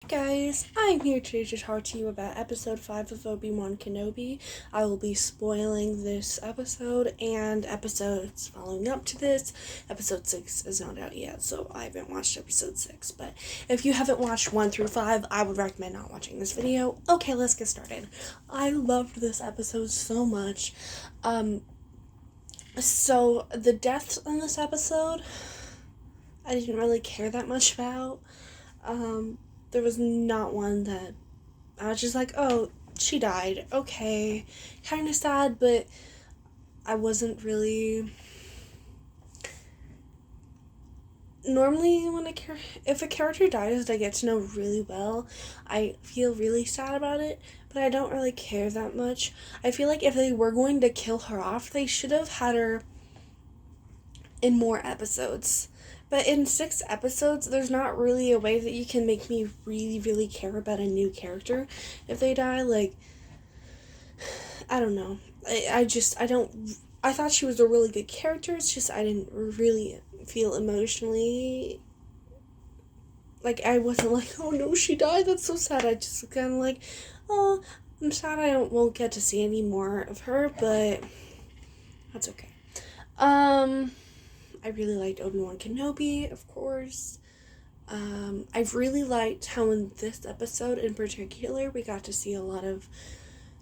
Guys, I'm here today to talk to you about episode 5 of Obi-Wan Kenobi. I will be spoiling this episode and episodes following up to this. Episode 6 is not out yet, so I haven't watched episode 6, but if you haven't watched 1 through 5, I would recommend not watching this video. Okay, let's get started. I loved this episode so much. So the deaths in this episode, I didn't really care that much about. There was not one that I was just like, oh, she died. Okay. Kind of sad, but I wasn't really. Normally, if a character dies that I get to know really well, I feel really sad about it, but I don't really care that much. I feel like if they were going to kill her off, they should have had her in more episodes. But in 6 episodes, there's not really a way that you can make me really, really care about a new character if they die. Like, I don't know. I thought she was a really good character. It's just I didn't really feel emotionally. Like, I wasn't like, oh no, she died. That's so sad. I just kind of like, oh, I'm sad won't get to see any more of her, but that's okay. I really liked Obi-Wan Kenobi, of course. I really liked how in this episode in particular we got to see a lot of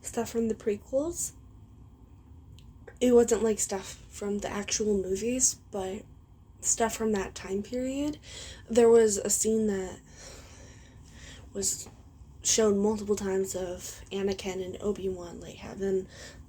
stuff from the prequels. It wasn't like stuff from the actual movies, but stuff from that time period. There was a scene that was shown multiple times of Anakin and Obi-Wan like having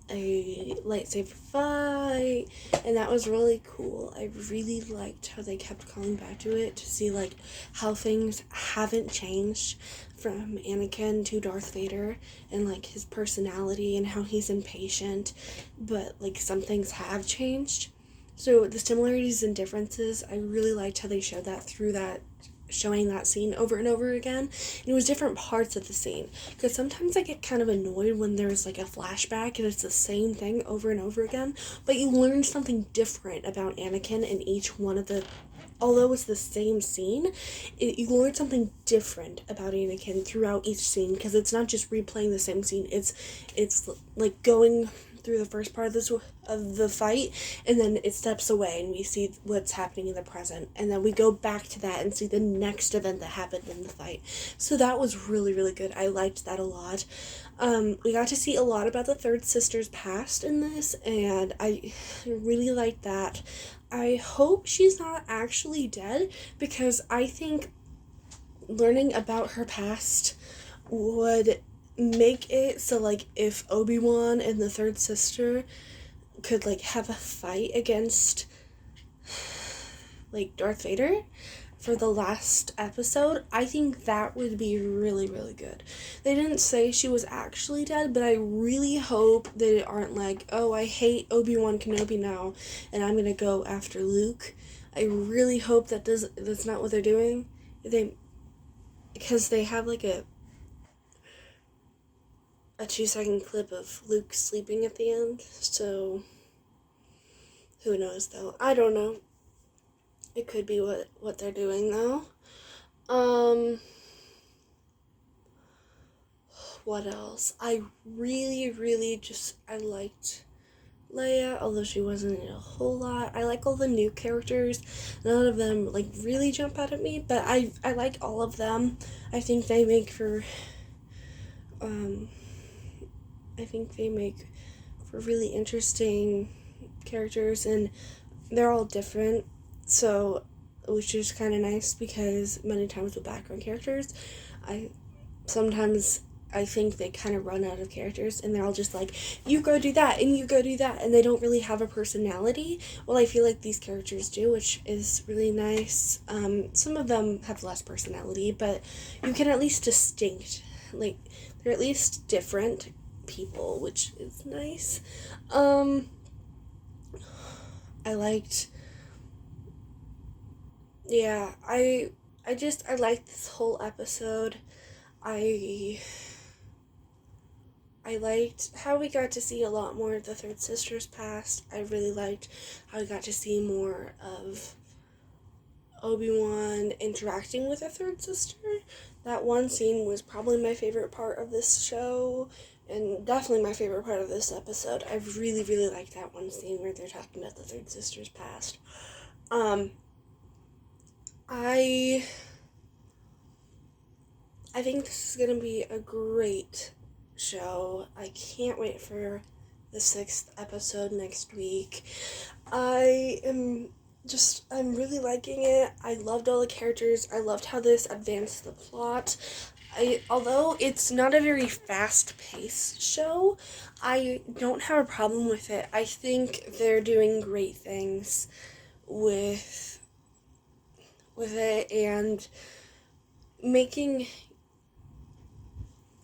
a lightsaber fight, and that was really cool. I really liked how they kept calling back to it to see like how things haven't changed from Anakin to Darth Vader, and like his personality and how he's impatient, but like some things have changed. So the similarities and differences, I really liked how they showed that through that, showing that scene over and over again. And it was different parts of the scene, because sometimes I get kind of annoyed when there's like a flashback and it's the same thing over and over again, but you learn something different about Anakin in each one of the, although it's the same scene, you learn something different about Anakin throughout each scene, because it's not just replaying the same scene. It's like going through the first part of the fight, and then it steps away and we see what's happening in the present, and then we go back to that and see the next event that happened in the fight. So that was really, really good. I liked that a lot. We got to see a lot about the third sister's past in this, and I really liked that. I hope she's not actually dead, because I think learning about her past would make it so like if Obi-Wan and the third sister could like have a fight against like Darth Vader for the last episode, I think that would be really, really good. They didn't say she was actually dead, but I really hope they aren't like, oh, I hate Obi-Wan Kenobi now and I'm gonna go after Luke. I really hope that's not what they're doing. Because they have like a 2-second clip of Luke sleeping at the end, so who knows though. I don't know. It could be what they're doing though. What else? I really, really I liked Leia, although she wasn't in a whole lot. I like all the new characters. None of them like really jump out at me, but I like all of them. I think they make for really interesting characters, and they're all different, so which is kind of nice, because many times with background characters, sometimes I think they kind of run out of characters and they're all just like, you go do that and you go do that, and they don't really have a personality. Well, I feel like these characters do, which is really nice. Some of them have less personality, but you can at least like they're at least different people, which is nice. I liked, yeah, I liked this whole episode. I liked how we got to see a lot more of the third sister's past. I really liked how we got to see more of Obi-Wan interacting with a third sister. That one scene was probably my favorite part of this show, and definitely my favorite part of this episode. I really, really like that one scene where they're talking about the third sister's past. I think this is going to be a great show. I can't wait for the 6th episode next week. I'm really liking it. I loved all the characters. I loved how this advanced the plot. Although it's not a very fast-paced show, I don't have a problem with it. I think they're doing great things with it and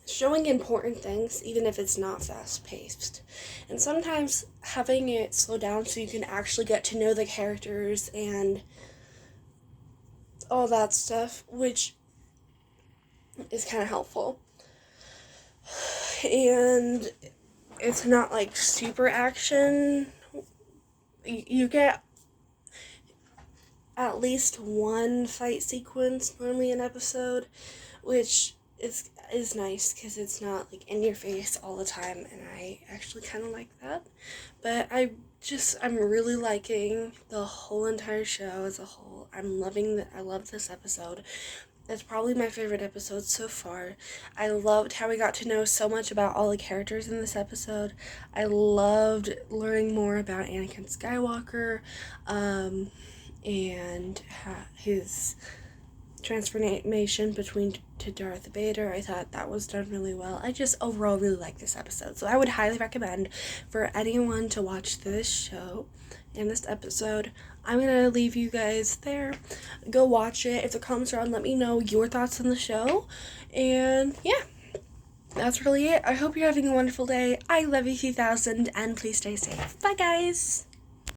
showing important things, even if it's not fast-paced. And sometimes having it slow down so you can actually get to know the characters and all that stuff, which is kind of helpful. And it's not like super action. You get at least one fight sequence normally an episode, which is nice because it's not like in your face all the time, and I actually kind of like that. But I'm really liking the whole entire show as a whole. I love this episode. It's probably my favorite episode so far. I loved how we got to know so much about all the characters in this episode. I loved learning more about Anakin Skywalker, and his transformation to Darth Vader. I thought that was done really well. I just overall really like this episode. So I would highly recommend for anyone to watch this show and this episode. I'm going to leave you guys there. Go watch it. If it comes around, let me know your thoughts on the show. And yeah, that's really it. I hope you're having a wonderful day. I love you 3000, and please stay safe. Bye, guys.